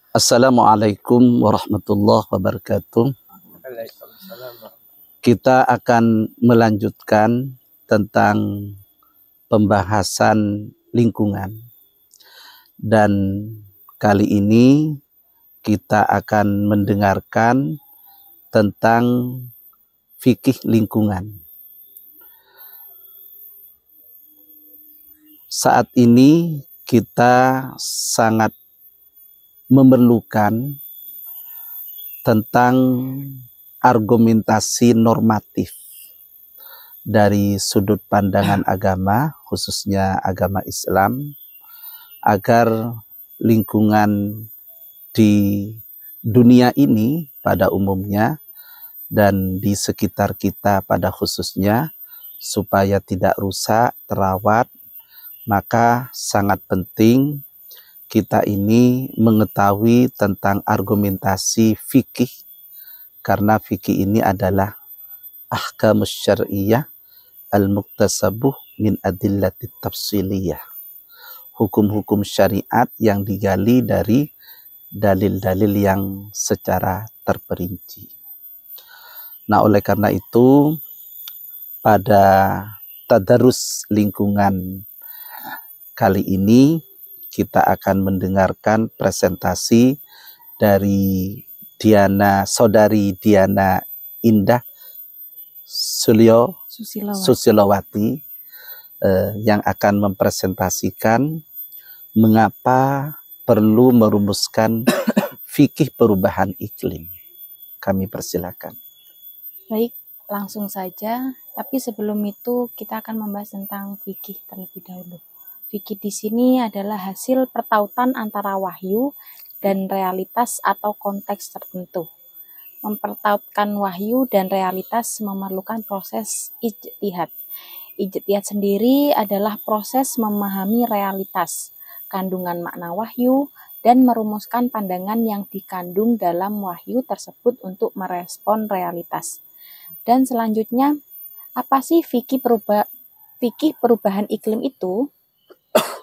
Assalamualaikum warahmatullahi wabarakatuh. Kita akan melanjutkan tentang pembahasan lingkungan. Dan kali ini kita akan mendengarkan tentang fikih lingkungan. Saat ini kita sangat memerlukan tentang argumentasi normatif dari sudut pandangan agama, khususnya agama Islam, agar lingkungan di dunia ini pada umumnya dan di sekitar kita pada khususnya supaya tidak rusak, terawat, maka sangat penting kita ini mengetahui tentang argumentasi fikih, karena fikih ini adalah ahkamus syar'iyyah al-muktasabuh min adillatit tafsiliyah, hukum-hukum syariat yang digali dari dalil-dalil yang secara terperinci. Nah, oleh karena itu pada tadarus lingkungan kali ini kita akan mendengarkan presentasi dari Saudari Diana Indah Susilowati yang akan mempresentasikan mengapa perlu merumuskan fikih perubahan iklim. Kami persilakan. Baik, langsung saja. Tapi sebelum itu kita akan membahas tentang fikih terlebih dahulu. Fikih di sini adalah hasil pertautan antara wahyu dan realitas atau konteks tertentu. Mempertautkan wahyu dan realitas memerlukan proses ijtihad. Ijtihad sendiri adalah proses memahami realitas, kandungan makna wahyu, dan merumuskan pandangan yang dikandung dalam wahyu tersebut untuk merespon realitas. Dan selanjutnya, apa sih fikih perubahan iklim itu?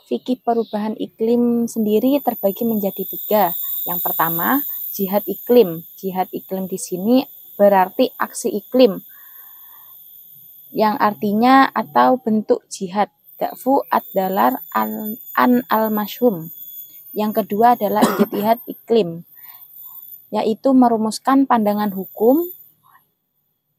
Fikih perubahan iklim sendiri terbagi menjadi 3. Yang pertama, jihad iklim. Jihad iklim di sini berarti aksi iklim, yang artinya atau bentuk jihad. Da'fu ad-dalar an al-mashhum. Yang kedua adalah ijtihad iklim, yaitu merumuskan pandangan hukum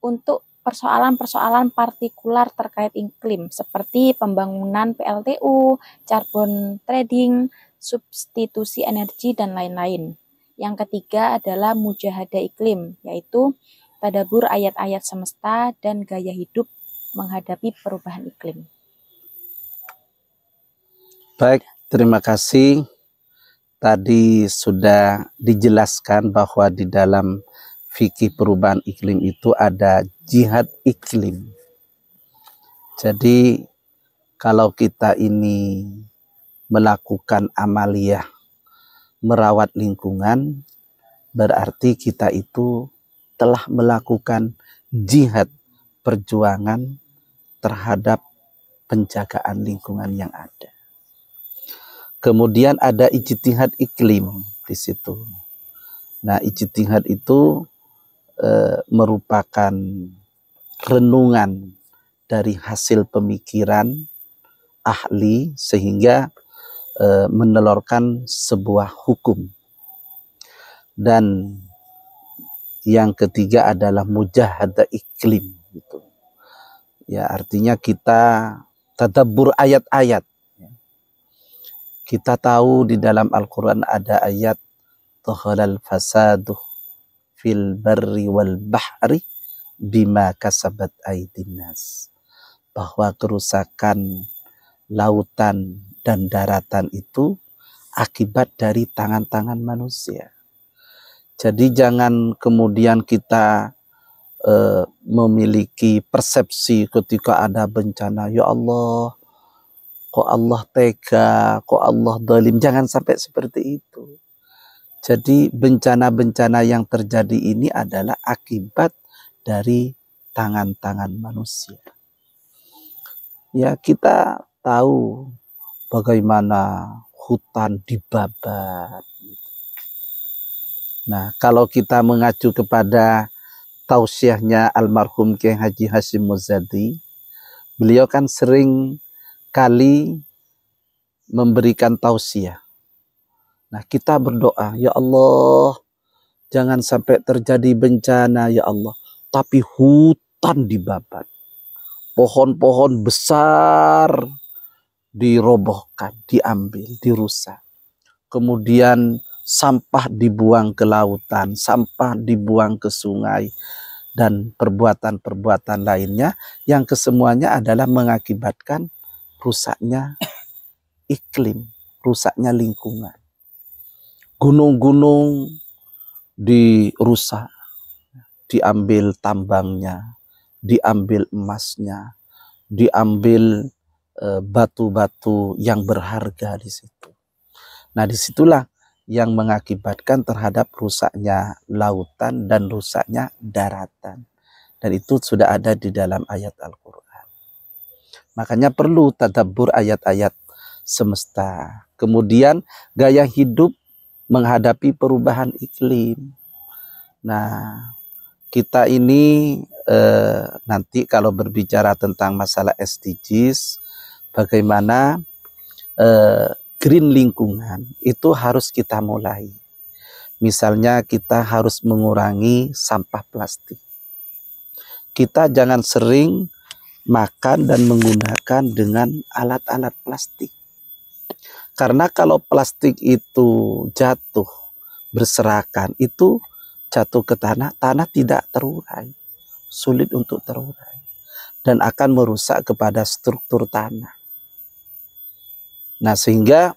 untuk persoalan-persoalan partikular terkait iklim, seperti pembangunan PLTU, carbon trading, substitusi energi, dan lain-lain. Yang ketiga adalah mujahadah iklim, yaitu tadabur ayat-ayat semesta dan gaya hidup menghadapi perubahan iklim. Baik, terima kasih. Tadi sudah dijelaskan bahwa di dalam fikih perubahan iklim itu ada jihad iklim. Jadi kalau kita ini melakukan amaliyah merawat lingkungan, berarti kita itu telah melakukan jihad, perjuangan terhadap penjagaan lingkungan yang ada. Kemudian ada ijtihad iklim di situ. Nah, ijtihad itu merupakan renungan dari hasil pemikiran ahli sehingga menelurkan sebuah hukum. Dan yang ketiga adalah mujahadah iklim gitu. Ya, artinya kita tadabbur ayat-ayat. Kita tahu di dalam Al-Quran ada ayat Zaharal fasadu fil barri wal bahri bima kasabat aydin nas, bahwa kerusakan lautan dan daratan itu akibat dari tangan-tangan manusia. Jadi jangan kemudian kita memiliki persepsi ketika ada bencana, ya Allah, kok Allah tega, kok Allah zalim. Jangan sampai seperti itu. Jadi bencana-bencana yang terjadi ini adalah akibat dari tangan-tangan manusia. Ya, kita tahu bagaimana hutan dibabat, Nah, kalau kita mengacu kepada tausiahnya almarhum Kiai Haji Hashim Muzadi, beliau kan sering kali memberikan tausiah. Nah, kita berdoa, ya Allah, jangan sampai terjadi bencana, ya Allah. Tapi hutan dibabat, pohon-pohon besar dirobohkan, diambil, dirusak. Kemudian sampah dibuang ke lautan, sampah dibuang ke sungai, dan perbuatan-perbuatan lainnya yang kesemuanya adalah mengakibatkan rusaknya iklim, rusaknya lingkungan. Gunung-gunung dirusak, diambil tambangnya, diambil emasnya, diambil batu-batu yang berharga di situ. Nah, disitulah yang mengakibatkan terhadap rusaknya lautan dan rusaknya daratan. Dan itu sudah ada di dalam ayat Al-Quran. Makanya perlu tadabbur ayat-ayat semesta. Kemudian gaya hidup menghadapi perubahan iklim. Nah, kita ini nanti kalau berbicara tentang masalah SDGs, bagaimana green lingkungan itu harus kita mulai. Misalnya kita harus mengurangi sampah plastik. Kita jangan sering makan dan menggunakan dengan alat-alat plastik. Karena kalau plastik itu jatuh berserakan, itu jatuh ke tanah, tanah tidak terurai, sulit untuk terurai, dan akan merusak kepada struktur tanah. Nah, sehingga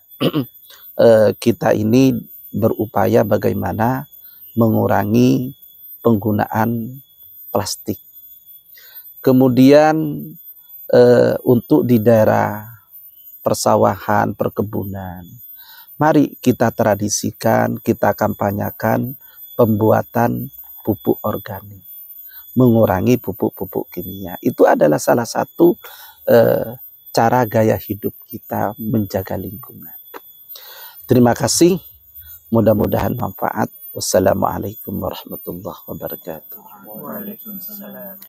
kita ini berupaya bagaimana mengurangi penggunaan plastik. Kemudian untuk di daerah persawahan, perkebunan, mari kita tradisikan, kita kampanyakan pembuatan pupuk organik, mengurangi pupuk-pupuk kimia. Itu adalah salah satu cara gaya hidup kita menjaga lingkungan. Terima kasih, mudah-mudahan manfaat. Wassalamualaikum warahmatullahi wabarakatuh. Waalaikumsalam.